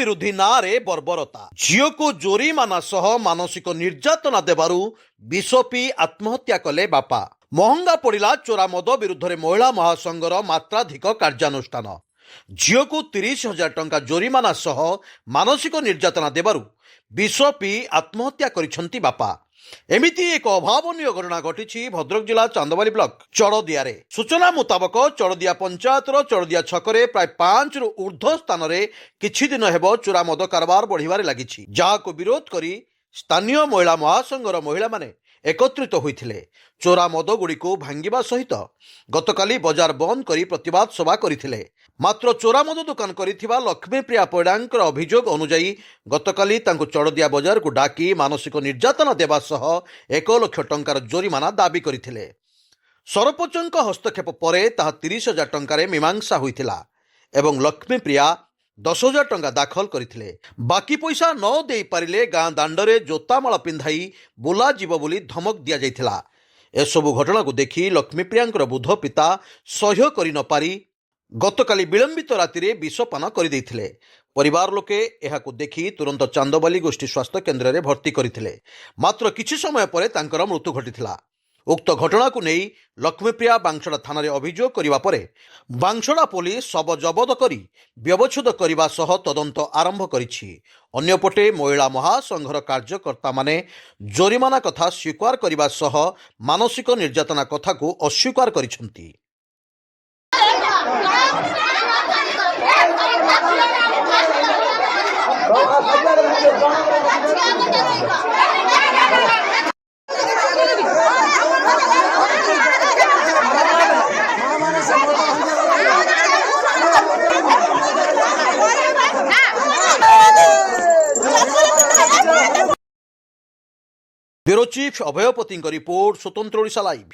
ବିରୋଧୀ ନାଁରେ ବର୍ବରତା। ଝିଅକୁ ଜୋରିମାନା ସହ ମାନସିକ ନିର୍ଯାତନା ଦେବାରୁ ବିଷ ପିଇ ଆତ୍ମହତ୍ୟା କଲେ ବାପା। ମହଙ୍ଗା ପଡ଼ିଲା ଚୋରା ମଦ ବିରୁଦ୍ଧରେ ମହିଳା ମହାସଂଘର ମାତ୍ରାଧିକ କାର୍ଯ୍ୟାନୁଷ୍ଠାନ। ଝିଅକୁ 30,000 ଟଙ୍କା ଜୋରିମାନା ସହ ମାନସିକ ନିର୍ଯାତନା ଦେବାରୁ ବିଷ ପିଇ ଆତ୍ମହତ୍ୟା କରିଛନ୍ତି ବାପା। ଏମିତି ଏକ ଅଭାବନୀୟ ଘଟଣା ଘଟିଛି ଭଦ୍ରକ ଜିଲ୍ଲା ଚାନ୍ଦବାଲି ବ୍ଲକ ଚଡ଼ଦିଆରେ। ସୂଚନା ମୁତାବକ ଚଡ଼ଦିଆ ପଞ୍ଚାୟତର ଚଡ଼ଦିଆ ଛକରେ ପ୍ରାୟ 5ରୁ ଊର୍ଦ୍ଧ୍ୱ ସ୍ଥାନରେ କିଛି ଦିନ ହେବ ଚୋରା ମଦ କାରବାର ବଢ଼ିବାରେ ଲାଗିଛି, ଯାହାକୁ ବିରୋଧ କରି ସ୍ଥାନୀୟ ମହିଳା ମହାସଂଘର ମହିଳାମାନେ ଏକତ୍ରିତ ହୋଇଥିଲେ। ଚୋରା ମଦ ଗୁଡ଼ିକୁ ଭାଙ୍ଗିବା ସହିତ ଗତକାଲି ବଜାର ବନ୍ଦ କରି ପ୍ରତିବାଦ ସଭା କରିଥିଲେ। ମାତ୍ର ଚୋରା ମଦ ଦୋକାନ କରିଥିବା ଲକ୍ଷ୍ମୀପ୍ରିୟା ପରିଡ଼ାଙ୍କର ଅଭିଯୋଗ ଅନୁଯାୟୀ ଗତକାଲି ତାଙ୍କୁ ଚଡ଼ଦିଆ ବଜାରକୁ ଡାକି ମାନସିକ ନିର୍ଯାତନା ଦେବା ସହ 1 ଲକ୍ଷ ଟଙ୍କାର ଜୋରିମାନା ଦାବି କରିଥିଲେ। ସରପଞ୍ଚଙ୍କ ହସ୍ତକ୍ଷେପ ପରେ ତାହା 30,000 ଟଙ୍କାରେ ମୀମାଂସା ହୋଇଥିଲା ଏବଂ ଲକ୍ଷ୍ମୀପ୍ରିୟା 10,000 ଟଙ୍କା ଦାଖଲ କରିଥିଲେ। ବାକି ପଇସା ନ ଦେଇପାରିଲେ ଗାଁ ଦାଣ୍ଡରେ ଜୋତାମାଳ ପିନ୍ଧାଇ ବୁଲାଯିବ ବୋଲି ଧମକ ଦିଆଯାଇଥିଲା। ଏସବୁ ଘଟଣାକୁ ଦେଖି ଲକ୍ଷ୍ମୀପ୍ରିୟାଙ୍କର ବୃଦ୍ଧ ପିତା ସହ୍ୟ କରି ନ ପାରି ଗତକାଲି ବିଳମ୍ବିତ ରାତିରେ ବିଷପାନ କରିଦେଇଥିଲେ। ପରିବାର ଲୋକେ ଏହାକୁ ଦେଖି ତୁରନ୍ତ ଚାନ୍ଦବାଲି ଗୋଷ୍ଠୀ ସ୍ୱାସ୍ଥ୍ୟ କେନ୍ଦ୍ରରେ ଭର୍ତ୍ତି କରିଥିଲେ। ମାତ୍ର କିଛି ସମୟ ପରେ ତାଙ୍କର ମୃତ୍ୟୁ ଘଟିଥିଲା। ଉକ୍ତ ଘଟଣାକୁ ନେଇ ଲକ୍ଷ୍ମୀପ୍ରିୟା ବାଂଶଡ଼ା ଥାନାରେ ଅଭିଯୋଗ କରିବା ପରେ ବାଂଶଡ଼ା ପୋଲିସ ଶବ ଜବତ କରି ବ୍ୟବଚ୍ଛେଦ କରିବା ସହ ତଦନ୍ତ ଆରମ୍ଭ କରିଛି। ଅନ୍ୟପଟେ ମହିଳା ମହାସଂଘର କାର୍ଯ୍ୟକର୍ତ୍ତାମାନେ ଜୋରିମାନା କଥା ସ୍ୱୀକାର କରିବା ସହ ମାନସିକ ନିର୍ଯାତନା କଥାକୁ ଅସ୍ୱୀକାର କରିଛନ୍ତି। ब्यूरो चीफ अभय पति रिपोर्ट स्वतंत्र ओडिशा लाइव।